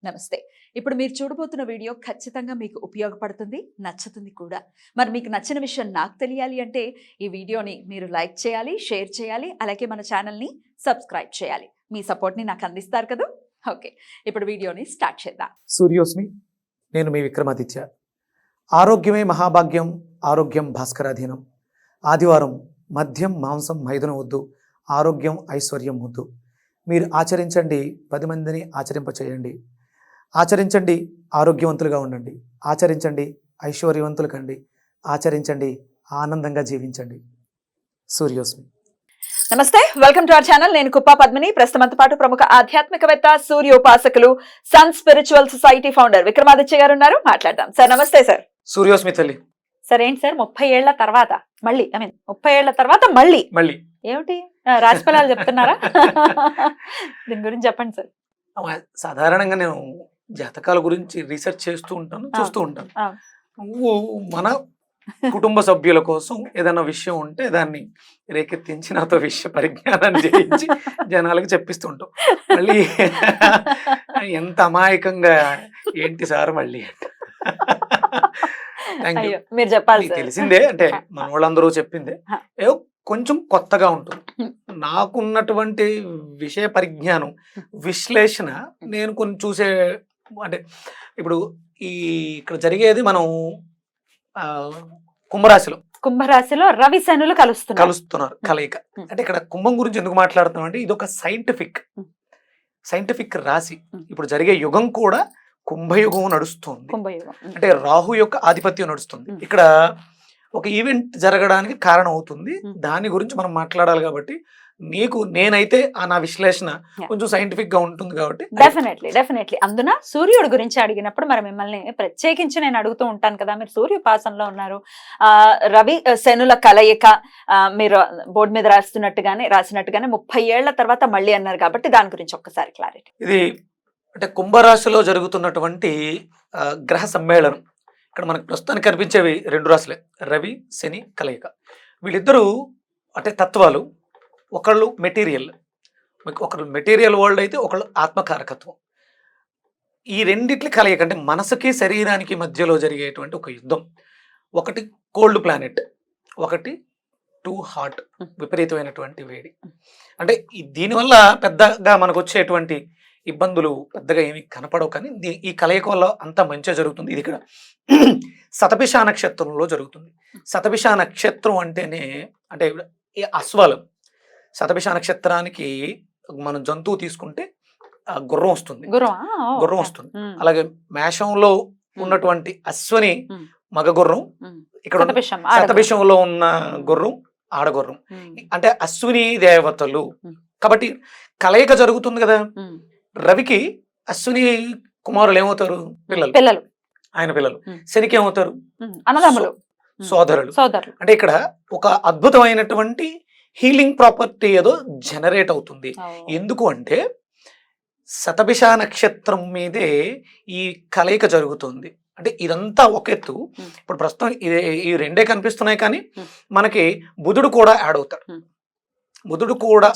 నమస్తే. ఇప్పుడు మీరు చూడబోతున్న వీడియో ఖచ్చితంగా మీకు ఉపయోగపడుతుంది, నచ్చుతుంది కూడా. మరి మీకు నచ్చిన విషయం నాకు తెలియాలి అంటే ఈ వీడియోని మీరు లైక్ చేయాలి, షేర్ చేయాలి, అలాగే మన ఛానల్ని సబ్స్క్రైబ్ చేయాలి. మీ సపోర్ట్ని నాకు అందిస్తారు కదా. ఓకే, ఇప్పుడు వీడియోని స్టార్ట్ చేద్దాం. సూర్యోస్మి, నేను మీ విక్రమాదిత్య. ఆరోగ్యమే మహాభాగ్యం, ఆరోగ్యం భాస్కరాధీనం. ఆదివారం మద్యం మాంసం మైదనం వద్దు, ఆరోగ్యం ఐశ్వర్యం వద్దు. మీరు ఆచరించండి, 10 మందిని ఆచరింపచేయండి. ఆచరించండి, ఆరోగ్యవంతులుగా ఉండండి. ఆచరించండి, ఐశ్వర్యవంతులు కండి. ఆచరించండి, ఆనందంగా జీవించండి. సూర్యోస్మి. నమస్తే, వెల్కమ్ టు అవర్ ఛానల్. నేను కుప్పా పద్మిని. ప్రస్తుతంతో పాటు ప్రముఖ ఆధ్యాత్మికవేత్త, సూర్యోపాసకులు, sun spiritual society founder Vikramaditya గారు ఉన్నారు. మాట్లాడదాం. సార్ నమస్తే. సార్ సూర్యోస్మి తల్లి. సార్ ఏంటి సార్ 30 ఏళ్ల తర్వాత మళ్ళీ 30 ఏళ్ల తర్వాత మళ్ళీ ఏమిటి రాశి ఫలాలు చెప్తున్నారా? దీని గురించి చెప్పండి సార్. సాధారణంగా నేను జాతకాల గురించి రీసెర్చ్ చేస్తూ ఉంటాను, చూస్తూ ఉంటాను. నువ్వు మన కుటుంబ సభ్యుల కోసం ఏదైనా విషయం ఉంటే దాన్ని రేకెత్తించి నాతో విషయ పరిజ్ఞానాన్ని చేయించి జనాలకు చెప్పిస్తూ ఉంటాం. మళ్ళీ ఎంత అమాయకంగా ఏంటి సార్ మళ్ళీ మీరు చెప్పాలి. తెలిసిందే, అంటే మన వాళ్ళందరూ చెప్పిందే, ఏదో కొంచెం కొత్తగా ఉంటుంది. నాకున్నటువంటి విషయ పరిజ్ఞానం, విశ్లేషణ నేను కొన్ని చూసే, అంటే ఇప్పుడు ఇక్కడ జరిగేది మనం కుంభరాశిలో రవి శనులు కలుస్తున్నారు కలయిక. అంటే ఇక్కడ కుంభం గురించి ఎందుకు మాట్లాడుతున్నాం అంటే ఇది ఒక సైంటిఫిక్ రాశి. ఇప్పుడు జరిగే యుగం కూడా కుంభయుగం నడుస్తుంది. అంటే రాహు యొక్క ఆధిపత్యం నడుస్తుంది. ఇక్కడ ఒక ఈవెంట్ జరగడానికి కారణం అవుతుంది. దాని గురించి మనం మాట్లాడాలి కాబట్టి నేనైతే నా విశ్లేషణ కొంచెం సైంటిఫిక్ గా ఉంటుంది కాబట్టి డెఫినెట్లీ అందున సూర్యుడు గురించి అడిగినప్పుడు మరి మిమ్మల్ని ప్రత్యేకించి నేను అడుగుతూ ఉంటాను కదా. మీరు సూర్యోపాసనలో ఉన్నారు. రవి శనుల కలయిక మీరు బోర్డు మీద రాసినట్టుగానే 30 ఏళ్ల తర్వాత మళ్ళీ అన్నారు కాబట్టి దాని గురించి ఒక్కసారి క్లారిటీ. ఇది అంటే కుంభరాశిలో జరుగుతున్నటువంటి గ్రహ సమ్మేళనం. ఇక్కడ మనకు ప్రస్తుతానికి కనిపించేవి 2 రాశులే, రవి శని కలయిక. వీళ్ళిద్దరూ అంటే తత్వాలు. ఒకళ్ళు మెటీరియల్ వరల్డ్ అయితే ఒకళ్ళు ఆత్మకారకత్వం. ఈ రెండిట్ల కలయిక అంటే మనసుకి శరీరానికి మధ్యలో జరిగేటువంటి ఒక యుద్ధం. ఒకటి కోల్డ్ ప్లానెట్, ఒకటి టూ హాట్, విపరీతమైనటువంటి వేడి. అంటే దీనివల్ల పెద్దగా మనకు వచ్చేటువంటి ఇబ్బందులు పెద్దగా ఏమి కనపడవు, కానీ ఈ కలయిక వల్ల అంత మంచిగా జరుగుతుంది. ఇది ఇక్కడ శతభిష నక్షత్రంలో జరుగుతుంది. శతభిష నక్షత్రం అంటేనే అంటే అశ్వాలు. శతభిష నక్షత్రానికి మనం జంతువు తీసుకుంటే గుర్రం వస్తుంది. అలాగే మేషంలో ఉన్నటువంటి అశ్వని మగ గుర్రం, ఇక్కడ శతభిషంలో ఉన్న గుర్రం ఆడగుర్రం. అంటే అశ్విని దేవతలు కాబట్టి కలయిక జరుగుతుంది కదా. రవికి అశ్విని కుమారులు ఏమవుతారు? పిల్లలు, ఆయన పిల్లలు. శనికి ఏమవుతారు? అన్నదమ్ములు, సోదరులు. అంటే ఇక్కడ ఒక అద్భుతమైనటువంటి హీలింగ్ ప్రాపర్టీ ఏదో జనరేట్ అవుతుంది. ఎందుకు అంటే శతభిష నక్షత్రం మీదే ఈ కలయిక జరుగుతుంది. అంటే ఇదంతా ఒక ఎత్తు. ఇప్పుడు ప్రస్తుతం ఈ రెండే కనిపిస్తున్నాయి, కానీ మనకి బుధుడు కూడా యాడ్ అవుతాడు. బుధుడు కూడా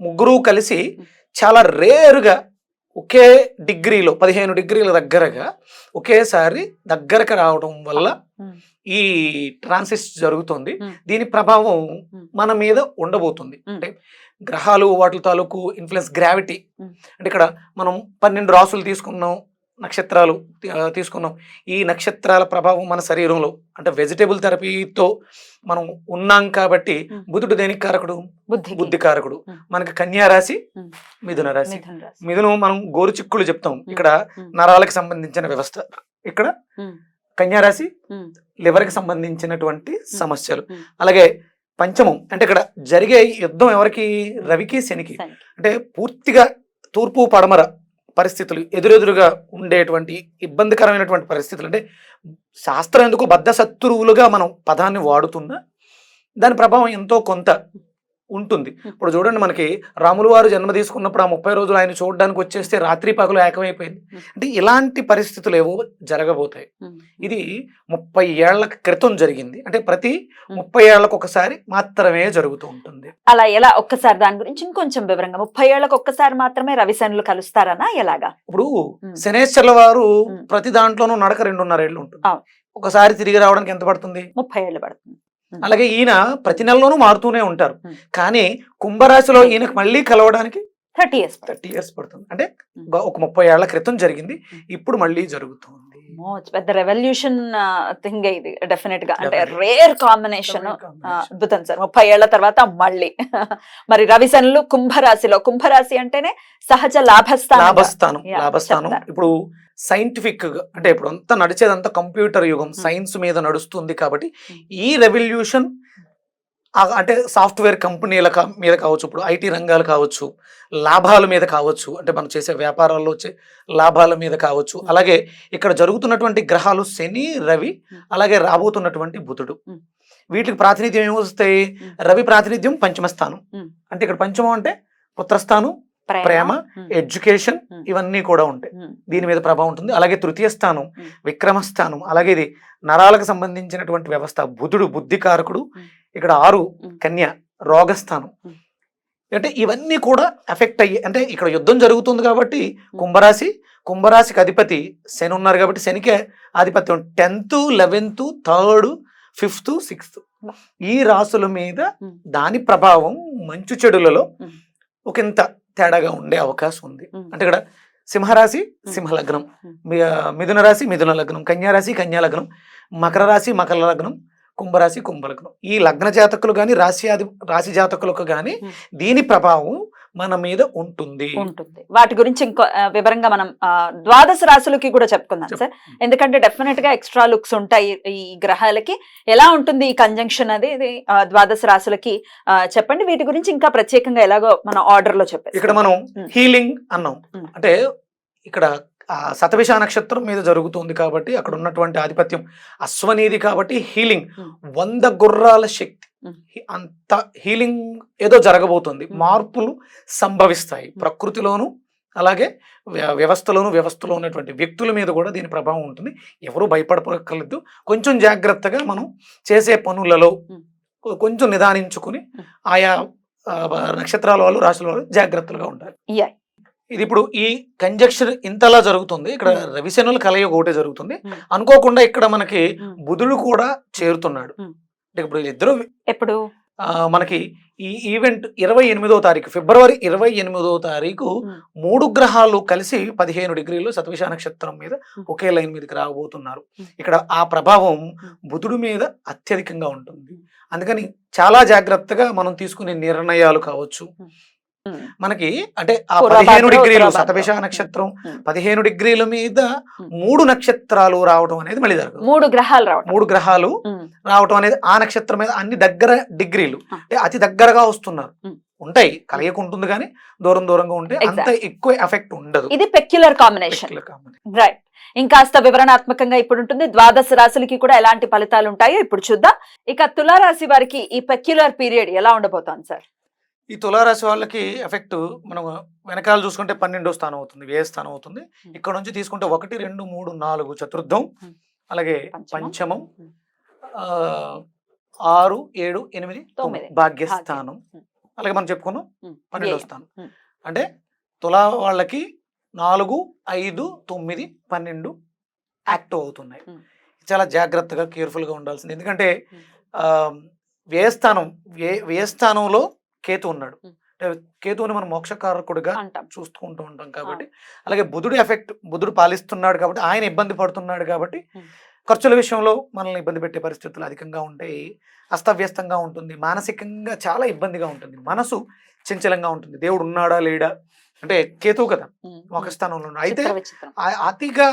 ముగ్గురు కలిసి చాలా రేరుగా ఒకే డిగ్రీలో 15 డిగ్రీల దగ్గరగా ఒకేసారి దగ్గరకు రావడం వల్ల ఈ ట్రాన్సిట్ జరుగుతుంది. దీని ప్రభావం మన మీద ఉండబోతుంది. అంటే గ్రహాలు వాటి తాలూకు ఇన్ఫ్లుయెన్స్, గ్రావిటీ. అంటే ఇక్కడ మనం 12 రాసులు తీసుకున్నాం, నక్షత్రాలు తీసుకున్నాం. ఈ నక్షత్రాల ప్రభావం మన శరీరంలో, అంటే వెజిటేబుల్ థెరపీతో మనం ఉన్నాం కాబట్టి బుధుడు దేనికి కారకుడు? బుద్ధి కారకుడు. మనకి కన్యా రాశి, మిథున రాశి. మిథునం మనం గోరుచిక్కులు చెప్తాం, ఇక్కడ నరాలకు సంబంధించిన వ్యవస్థ. ఇక్కడ కన్యా రాశి లివర్కి సంబంధించినటువంటి సమస్యలు. అలాగే పంచమం అంటే ఇక్కడ జరిగే యుద్ధం ఎవరికి? రవికి శనికి. అంటే పూర్తిగా తూర్పు పడమర పరిస్థితులు, ఎదురెదురుగా ఉండేటువంటి ఇబ్బందికరమైనటువంటి పరిస్థితులు. అంటే శాస్త్రం ఎందుకు బద్ధ శత్రువులుగా మనం పదాన్ని వాడుతున్నా దాని ప్రభావం ఎంతో కొంత ఉంటుంది. ఇప్పుడు చూడండి, మనకి రాములు వారు జన్మ తీసుకున్నప్పుడు ఆ 30 రోజులు ఆయన చూడడానికి వచ్చేస్తే రాత్రి పగలు ఏకమైపోయింది. అంటే ఇలాంటి పరిస్థితులు ఏవో జరగబోతాయి. ఇది 30 ఏళ్ల క్రితం జరిగింది. అంటే ప్రతి 30 ఏళ్లకు ఒకసారి మాత్రమే జరుగుతూ ఉంటుంది. అలా ఎలా? ఒక్కసారి దాని గురించి ఇంకొంచెం వివరంగా. 30 ఏళ్లకు ఒక్కసారి మాత్రమే రవిశనులు కలుస్తారనా ఎలాగా? ఇప్పుడు శనేశ్వర్ల వారు ప్రతి దాంట్లోనూ నడక 2.5 ఏళ్ళు ఉంటుంది. ఒకసారి తిరిగి రావడానికి ఎంత పడుతుంది? 30 ఏళ్ళు పడుతుంది. అలాగే ఈయన ప్రతి నెలలోనూ మారుతూనే ఉంటారు. కానీ కుంభరాశిలో ఈయనకు మళ్ళీ కలవడానికి 30 ఇయర్స్ పడుతుంది. అంటే ఒక 30 ఏళ్ల క్రితం జరిగింది, ఇప్పుడు మళ్ళీ జరుగుతుంది. పెద్ద రెవల్యూషన్ థింగ్ ఇది డెఫినెట్ గా. అంటే రేర్ కాంబినేషన్. అద్భుతం సార్. 30 ఏళ్ల తర్వాత మళ్ళీ మరి రవిశనులు కుంభరాశి అంటేనే సహజ లాభస్థానం. ఇప్పుడు సైంటిఫిక్ గా, అంటే ఇప్పుడు అంతా నడిచేదంతా కంప్యూటర్ యుగం, సైన్స్ మీద నడుస్తుంది కాబట్టి ఈ రెవల్యూషన్ అంటే సాఫ్ట్వేర్ కంపెనీల మీద కావచ్చు, ఇప్పుడు ఐటీ రంగాలు కావచ్చు, లాభాల మీద కావచ్చు, అంటే మనం చేసే వ్యాపారాల్లో వచ్చే లాభాల మీద కావచ్చు. అలాగే ఇక్కడ జరుగుతున్నటువంటి గ్రహాలు శని, రవి, అలాగే రాబోతున్నటువంటి బుధుడు. వీటికి ప్రాతినిధ్యం ఏమొస్తాయి? రవి ప్రాతినిధ్యం పంచమ స్థానం. అంటే ఇక్కడ పంచమం అంటే పుత్రస్థానం, ప్రేమ, ఎడ్యుకేషన్, ఇవన్నీ కూడా ఉంటాయి. దీని మీద ప్రభావం ఉంటుంది. అలాగే తృతీయ స్థానం విక్రమస్థానం. అలాగే ఇది నరాలకు సంబంధించినటువంటి వ్యవస్థ. బుధుడు బుద్ధికారకుడు. ఇక్కడ 6 కన్య రోగస్థానం. అంటే ఇవన్నీ కూడా ఎఫెక్ట్ అయ్యి, అంటే ఇక్కడ యుద్ధం జరుగుతుంది కాబట్టి కుంభరాశికి అధిపతి శని ఉన్నారు కాబట్టి శనికే ఆధిపత్యం. 10th, 11th, 3rd, 5th, 6th ఈ రాసుల మీద దాని ప్రభావం మంచు చెడులలో ఒకంత తేడాగా ఉండే అవకాశం ఉంది. అంటే ఇక్కడ సింహరాశి సింహలగ్నం, మిథున రాశి మిథున లగ్నం, కన్యారాశి కన్యా లగ్నం, మకర రాశి మకర లగ్నం, కుంభరాశి కుంభలగ్నం. ఈ లగ్న జాతకులు కానీ రాశి జాతకులకు కానీ దీని ప్రభావం మన మీద ఉంటుంది. వాటి గురించి ఇంకో వివరంగా మనం ద్వాదశ రాశులకి కూడా చెప్పుకుందాం సార్. ఎందుకంటే డెఫినెట్ గా ఎక్స్ట్రా లుక్స్ ఉంటాయి ఈ గ్రహాలకి. ఎలా ఉంటుంది ఈ కంజంక్షన్ అనేది ద్వాదశ రాశులకి చెప్పండి. వీటి గురించి ఇంకా ప్రత్యేకంగా ఎలాగో మన ఆర్డర్ లో చెప్పారు. ఇక్కడ మనం హీలింగ్ అన్నాం. అంటే ఇక్కడ శతభిష నక్షత్రం మీద జరుగుతుంది కాబట్టి అక్కడ ఉన్నటువంటి ఆధిపత్యం అశ్వనీది కాబట్టి హీలింగ్ 100 గుర్రాల శక్తి. అంత హీలింగ్ ఏదో జరగబోతుంది. మార్పులు సంభవిస్తాయి ప్రకృతిలోను, అలాగే వ్యవస్థలో ఉన్నటువంటి వ్యక్తుల మీద కూడా దీని ప్రభావం ఉంటుంది. ఎవరు భయపడక్కర్లేదు. కొంచెం జాగ్రత్తగా మనం చేసే పనులలో కొంచెం నిదానించుకుని ఆయా నక్షత్రాల వాళ్ళు, రాశుల వాళ్ళు జాగ్రత్తలుగా ఉండాలి. ఇది ఇప్పుడు ఈ కంజక్షన్ ఇంతలా జరుగుతుంది. ఇక్కడ రవిశనుల కలయిక ఒకటే జరుగుతుంది. అనుకోకుండా ఇక్కడ మనకి బుధుడు కూడా చేరుతున్నాడు. అంటే ఇప్పుడు ఇద్దరు ఎప్పుడు మనకి ఈ ఈవెంట్ 28వ తారీఖు ఫిబ్రవరి 28వ తారీఖు 3 గ్రహాలు కలిసి 15 డిగ్రీలు శతభిష నక్షత్రం మీద ఒకే లైన్ మీదకి రాబోతున్నారు. ఇక్కడ ఆ ప్రభావం బుధుడు మీద అత్యధికంగా ఉంటుంది. అందుకని చాలా జాగ్రత్తగా మనం తీసుకునే నిర్ణయాలు కావచ్చు. మనకి అంటే ఆ 15 డిగ్రీలు శతభిష నక్షత్రం 15 డిగ్రీల మీద 3 నక్షత్రాలు రావడం అనేది మళ్ళీ జరగదు. 3 గ్రహాలు రావటం అనేది ఆ నక్షత్రం మీద అన్ని దగ్గర డిగ్రీలు, అంటే అతి దగ్గరగా వస్తున్నారు. ఉంటాయి, కలయిక ఉంటుంది కానీ దూరంగా ఉంటే అంత ఎక్కువ ఎఫెక్ట్ ఉండదు. ఇది పెక్యులర్ కాంబినేషన్. రైట్. ఇంకాస్త వివరణాత్మకంగా ఇప్పుడు ఉంటుంది. ద్వాదశ రాశులకి కూడా ఎలాంటి ఫలితాలు ఉంటాయో ఇప్పుడు చూద్దాం. ఇక తులారాశి వారికి ఈ పెక్యులర్ పీరియడ్ ఎలా ఉండబోతోంది సార్? ఈ తులారాశి వాళ్ళకి ఎఫెక్ట్ మనం వెనకాల చూసుకుంటే 12వ స్థానం అవుతుంది, వ్యయ స్థానం అవుతుంది. ఇక్కడ నుంచి తీసుకుంటే 1, 2, 3, 4 చతుర్థం, అలాగే పంచమం, 6, 7, 8, 9 భాగ్యస్థానం, అలాగే మనం చెప్పుకున్నాం 12వ స్థానం. అంటే తులా వాళ్ళకి 4, 5, 9, 12 యాక్టివ్ అవుతున్నాయి. చాలా జాగ్రత్తగా కేర్ఫుల్గా ఉండాల్సింది. ఎందుకంటే వ్యయస్థానంలో కేతు ఉన్నాడు. కేతువుని మనం మోక్షకారకుడిగా చూసుకుంటూ ఉంటాం కాబట్టి, అలాగే బుధుడు ఎఫెక్ట్, బుధుడు పాలిస్తున్నాడు కాబట్టి ఆయన ఇబ్బంది పడుతున్నాడు కాబట్టి ఖర్చుల విషయంలో మనల్ని ఇబ్బంది పెట్టే పరిస్థితులు అధికంగా ఉంటాయి. అస్తవ్యస్తంగా ఉంటుంది, మానసికంగా చాలా ఇబ్బందిగా ఉంటుంది, మనసు చంచలంగా ఉంటుంది. దేవుడు ఉన్నాడా లేడా అంటే కేతువు కదా మోక్షస్థానంలో ఉన్నాడు. అయితే అతిగా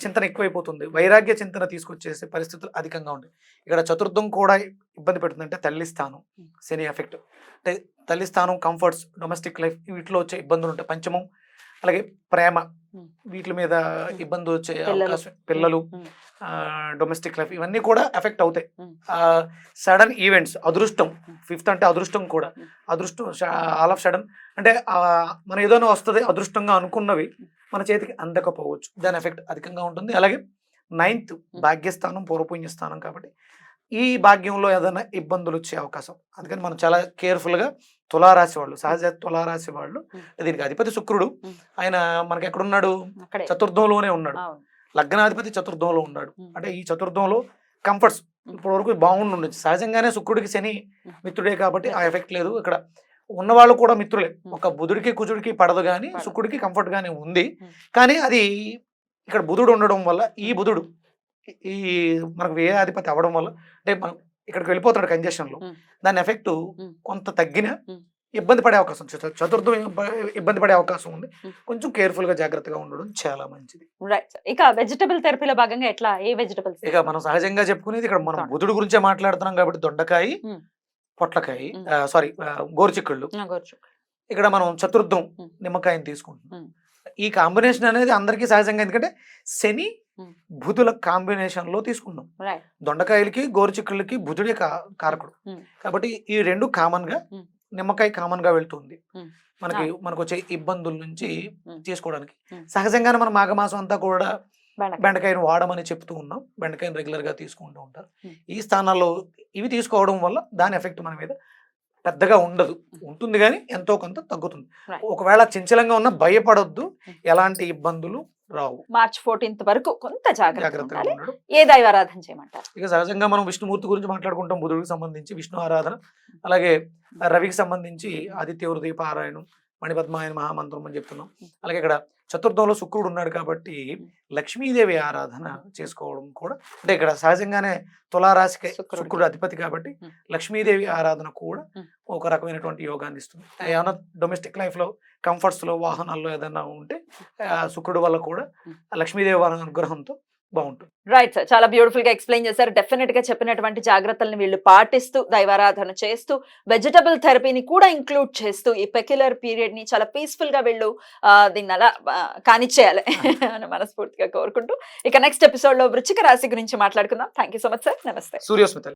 చింతన ఎక్కువైపోతుంది, వైరాగ్య చింతన తీసుకొచ్చేసే పరిస్థితులు అధికంగా ఉంటాయి. ఇక్కడ చతుర్థం కూడా ఇబ్బంది పెడుతుంది. అంటే తల్లి స్థానం శని ఎఫెక్ట్, అంటే తల్లి స్థానం, కంఫర్ట్స్, డొమెస్టిక్ లైఫ్ వీటిలో వచ్చే ఇబ్బందులు ఉంటాయి. పంచమం అలాగే ప్రేమ వీటి మీద ఇబ్బందులు వచ్చే అవకాశం, పిల్లలు, డొమెస్టిక్ లైఫ్ ఇవన్నీ కూడా ఎఫెక్ట్ అవుతాయి. Mm. సడన్ ఈవెంట్స్, అదృష్టం, 5th అంటే అదృష్టం కూడా, అదృష్టం ఆల్ ఆఫ్ సడన్ అంటే మనం ఏదైనా వస్తుంది అదృష్టంగా అనుకున్నవి మన చేతికి అందకపోవచ్చు, దాని ఎఫెక్ట్ అధికంగా ఉంటుంది. అలాగే 9th భాగ్యస్థానం, పూర్వపుణ్యస్థానం కాబట్టి ఈ భాగ్యంలో ఏదైనా ఇబ్బందులు వచ్చే అవకాశం. అందుకని మనం చాలా కేర్ఫుల్గా తులారాశి వాళ్ళు, సహజ తులారాశి వాళ్ళు, దీనికి అధిపతి శుక్రుడు, ఆయన మనకి ఎక్కడున్నాడు, అక్కడే చతుర్థంలోనే ఉన్నాడు. అవును. లగ్నాధిపతి చతుర్థంలో ఉన్నాడు. అంటే ఈ చతుర్థంలో కంఫర్ట్స్ ఇప్పటి వరకు బాగుండొచ్చు. సహజంగానే శుక్రుడికి శని మిత్రుడే కాబట్టి ఆ ఎఫెక్ట్ లేదు. ఇక్కడ ఉన్నవాళ్ళు కూడా మిత్రులే. ఒక బుధుడికి కుజుడికి పడదు కానీ శుక్రుడికి కంఫర్ట్ గానే ఉంది. కానీ అది ఇక్కడ బుధుడు ఉండడం వల్ల, ఈ బుధుడు ఈ మనకు వ్యయాధిపతి అవ్వడం వల్ల, అంటే మనం ఇక్కడికి వెళ్ళిపోతున్నాడు కంజెషన్ లో, దాని ఎఫెక్ట్ కొంత తగ్గిన ఇబ్బంది పడే అవకాశం, చతుర్థం ఇబ్బంది పడే అవకాశం ఉంది. కొంచెం కేర్ఫుల్ గా జాగ్రత్తగా ఉండడం చాలా మంచిది. రైట్. ఇక వెజిటబుల్ థెరపీలో భాగంగా ఎట్లా, ఏ వెజిటబుల్స్? ఇక మనం సహజంగా చెప్పుకునేది ఇక్కడ మనం బుధుడు గురించే మాట్లాడుతున్నాం కాబట్టి దొండకాయ, పొట్లకాయ, సారీ గోరుచిక్కుళ్ళు. ఇక్కడ మనం చతుర్థం నిమ్మకాయని తీసుకుంటున్నాం. ఈ కాంబినేషన్ అనేది అందరికీ సహజంగా, ఎందుకంటే శని బుధుల కాంబినేషన్ లో తీసుకున్నాం. దొండకాయలకి గోరుచిక్కుళ్ళకి బుధుడే కారకుడు కాబట్టి ఈ రెండు కామన్ గా, నిమ్మకాయ కామన్ గా వెళ్తుంది మనకు వచ్చే ఇబ్బందుల నుంచి తీసుకోవడానికి. సహజంగానే మనం మాఘమాసం అంతా కూడా బెండకాయను వాడమని చెప్తూ ఉన్నాం. బెండకాయను రెగ్యులర్ గా తీసుకుంటూ ఉంటారు. ఈ స్థానాల్లో ఇవి తీసుకోవడం వల్ల దాని ఎఫెక్ట్ మన మీద పెద్దగా ఉండదు, ఉంటుంది కానీ ఎంతో కొంత తగ్గుతుంది. ఒకవేళ చంచలంగా ఉన్న భయపడొద్దు, ఎలాంటి ఇబ్బందులు రావు. మార్చ్ 14th వరకు కొంత జాగ్రత్తగా జాగ్రత్తగా ఉన్నాడు. ఏ దైవారాధన చేయమంటారు? ఇక సహజంగా మనం విష్ణుమూర్తి గురించి మాట్లాడుకుంటాం. బుధుడికి సంబంధించి విష్ణు ఆరాధన, అలాగే రవికి సంబంధించి ఆదిత్య హృదయ పారాయణం, మణిపద్మాయన మహామంత్రం అని చెప్తున్నాం. అలాగే ఇక్కడ చతుర్థంలో శుక్రుడు ఉన్నాడు కాబట్టి లక్ష్మీదేవి ఆరాధన చేసుకోవడం కూడా, అంటే ఇక్కడ సహజంగానే తులారాశికి శుక్రుడు అధిపతి కాబట్టి లక్ష్మీదేవి ఆరాధన కూడా ఒక రకమైనటువంటి యోగాన్ని ఇస్తుంది. ఏమైనా డొమెస్టిక్ లైఫ్ లో, కంఫర్ట్స్ లో, వాహనాల్లో ఏదైనా ఉంటే శుక్రుడు వల్ల కూడా లక్ష్మీదేవి అనుగ్రహంతో బాగుంటుంది. రైట్ సార్, చాలా బ్యూటిఫుల్ గా ఎక్స్ప్లెయిన్ చేశారు. డెఫినెట్ గా చెప్పినటువంటి జాగ్రత్తలను వీళ్ళు పాటిస్తూ, దైవారాధన చేస్తూ, వెజిటబుల్ థెరపీని కూడా ఇంక్లూడ్ చేస్తూ ఈ పెక్యులర్ పీరియడ్ ని చాలా పీస్ఫుల్ గా వీళ్ళు దీన్ని అలా కానిచ్చేయాలి అని మనస్ఫూర్తిగా కోరుకుంటూ, ఇక నెక్స్ట్ ఎపిసోడ్ లో వృశ్చిక రాశి గురించి మాట్లాడుకుందాం. Thank you so much sir. నమస్తే. సూర్యోస్మిత.